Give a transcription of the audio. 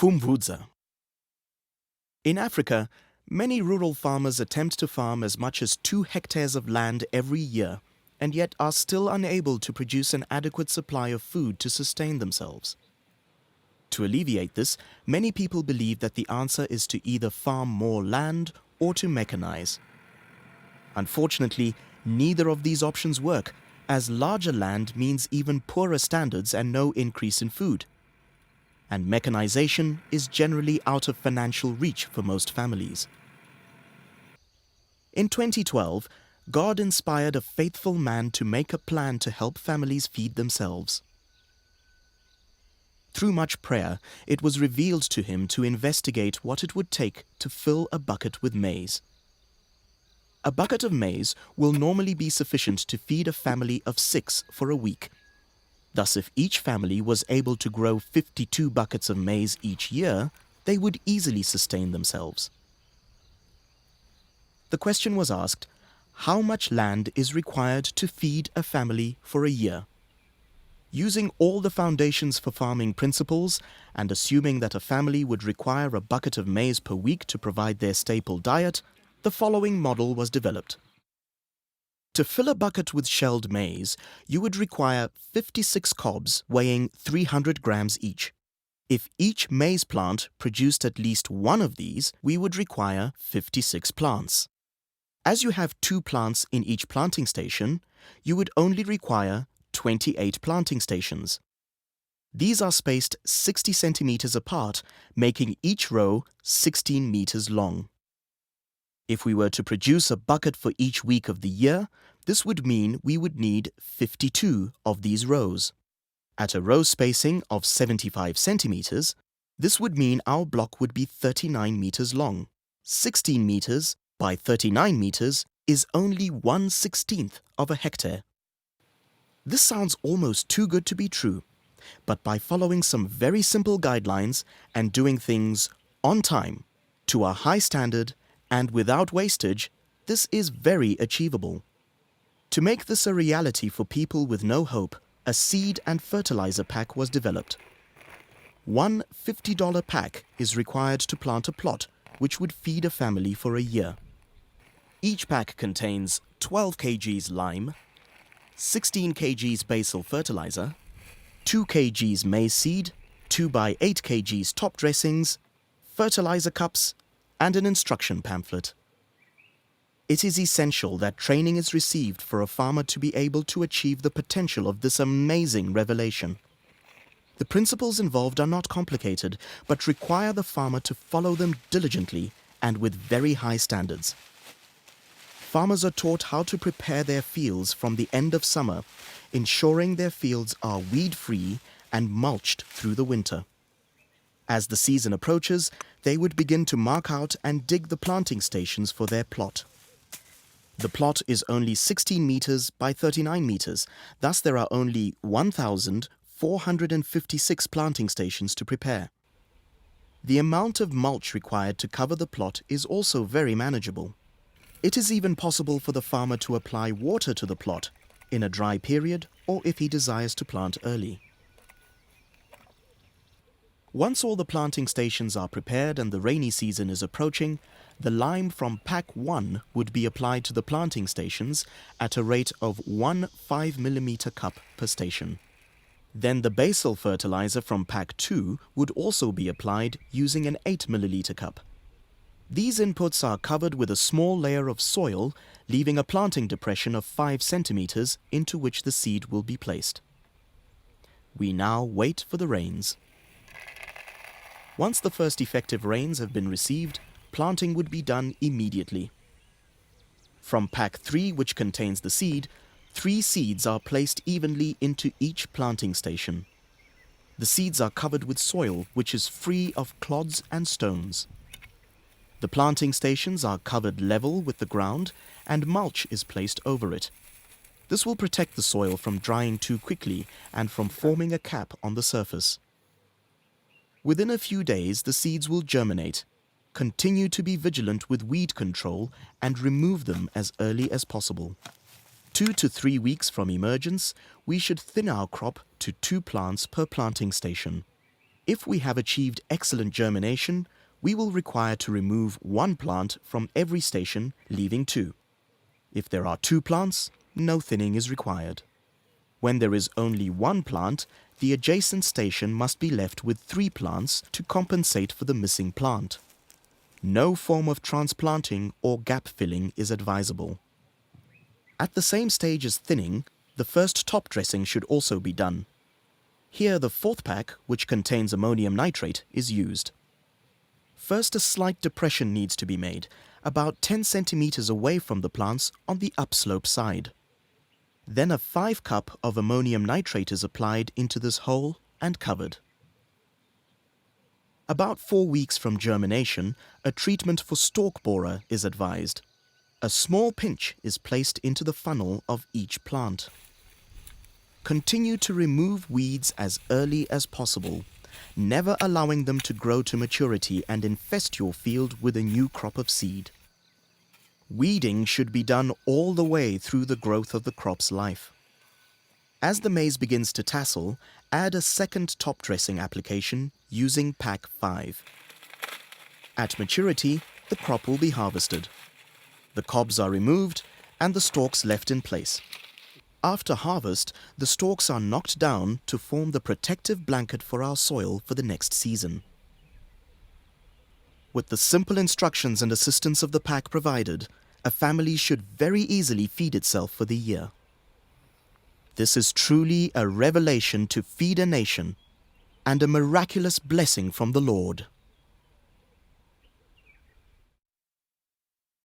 Pfumvudza. In Africa, many rural farmers attempt to farm as much as 2 hectares of land every year, and yet are still unable to produce an adequate supply of food to sustain themselves. To alleviate this, many people believe that the answer is to either farm more land or to mechanize. Unfortunately, neither of these options work, as larger land means even poorer standards and no increase in food. And mechanization is generally out of financial reach for most families. In 2012, God inspired a faithful man to make a plan to help families feed themselves. Through much prayer, it was revealed to him to investigate what it would take to fill a bucket with maize. A bucket of maize will normally be sufficient to feed a family of 6 for a week. Thus, if each family was able to grow 52 buckets of maize each year, they would easily sustain themselves. The question was asked, how much land is required to feed a family for a year? Using all the foundations for farming principles and assuming that a family would require a bucket of maize per week to provide their staple diet, the following model was developed. To fill a bucket with shelled maize, you would require 56 cobs weighing 300 grams each. If each maize plant produced at least one of these, we would require 56 plants. As you have 2 plants in each planting station, you would only require 28 planting stations. These are spaced 60 centimeters apart, making each row 16 meters long. If we were to produce a bucket for each week of the year, this would mean we would need 52 of these rows. At a row spacing of 75 centimeters, this would mean our block would be 39 meters long. 16 meters by 39 meters is only 1/16 of a hectare. This sounds almost too good to be true, but by following some very simple guidelines and doing things on time, to a high standard, and without wastage, this is very achievable. To make this a reality for people with no hope, a seed and fertilizer pack was developed. One $50 pack is required to plant a plot, which would feed a family for a year. Each pack contains 12 kgs lime, 16 kgs basal fertilizer, 2 kgs maize seed, 2 by 8 kgs top dressings, fertilizer cups, and an instruction pamphlet. It is essential that training is received for a farmer to be able to achieve the potential of this amazing revelation. The principles involved are not complicated, but require the farmer to follow them diligently and with very high standards. Farmers are taught how to prepare their fields from the end of summer, ensuring their fields are weed-free and mulched through the winter. As the season approaches, they would begin to mark out and dig the planting stations for their plot. The plot is only 16 meters by 39 meters, thus there are only 1,456 planting stations to prepare. The amount of mulch required to cover the plot is also very manageable. It is even possible for the farmer to apply water to the plot in a dry period or if he desires to plant early. Once all the planting stations are prepared and the rainy season is approaching, the lime from pack 1 would be applied to the planting stations at a rate of 1 5mm cup per station. Then the basal fertilizer from pack 2 would also be applied using an 8 milliliter cup. These inputs are covered with a small layer of soil, leaving a planting depression of 5 centimeters into which the seed will be placed. We now wait for the rains. Once the first effective rains have been received, planting would be done immediately. From pack 3, which contains the seed, 3 seeds are placed evenly into each planting station. The seeds are covered with soil which is free of clods and stones. The planting stations are covered level with the ground and mulch is placed over it. This will protect the soil from drying too quickly and from forming a cap on the surface. Within a few days, the seeds will germinate. Continue to be vigilant with weed control and remove them as early as possible. 2 to 3 weeks from emergence, we should thin our crop to 2 plants per planting station. If we have achieved excellent germination, we will require to remove one plant from every station, leaving two. If there are two plants, no thinning is required. When there is only one plant, the adjacent station must be left with three plants to compensate for the missing plant. No form of transplanting or gap filling is advisable. At the same stage as thinning, the first top dressing should also be done. Here the fourth pack, which contains ammonium nitrate, is used. First, a slight depression needs to be made, about 10 centimeters away from the plants on the upslope side. Then a 5 cup of ammonium nitrate is applied into this hole and covered. About 4 weeks from germination, a treatment for stalk borer is advised. A small pinch is placed into the funnel of each plant. Continue to remove weeds as early as possible, never allowing them to grow to maturity and infest your field with a new crop of seed. Weeding should be done all the way through the growth of the crop's life. As the maize begins to tassel, add a second top dressing application using pack 5. At maturity, the crop will be harvested. The cobs are removed and the stalks left in place. After harvest, the stalks are knocked down to form the protective blanket for our soil for the next season. With the simple instructions and assistance of the pack provided, a family should very easily feed itself for the year. This is truly a revelation to feed a nation and a miraculous blessing from the Lord.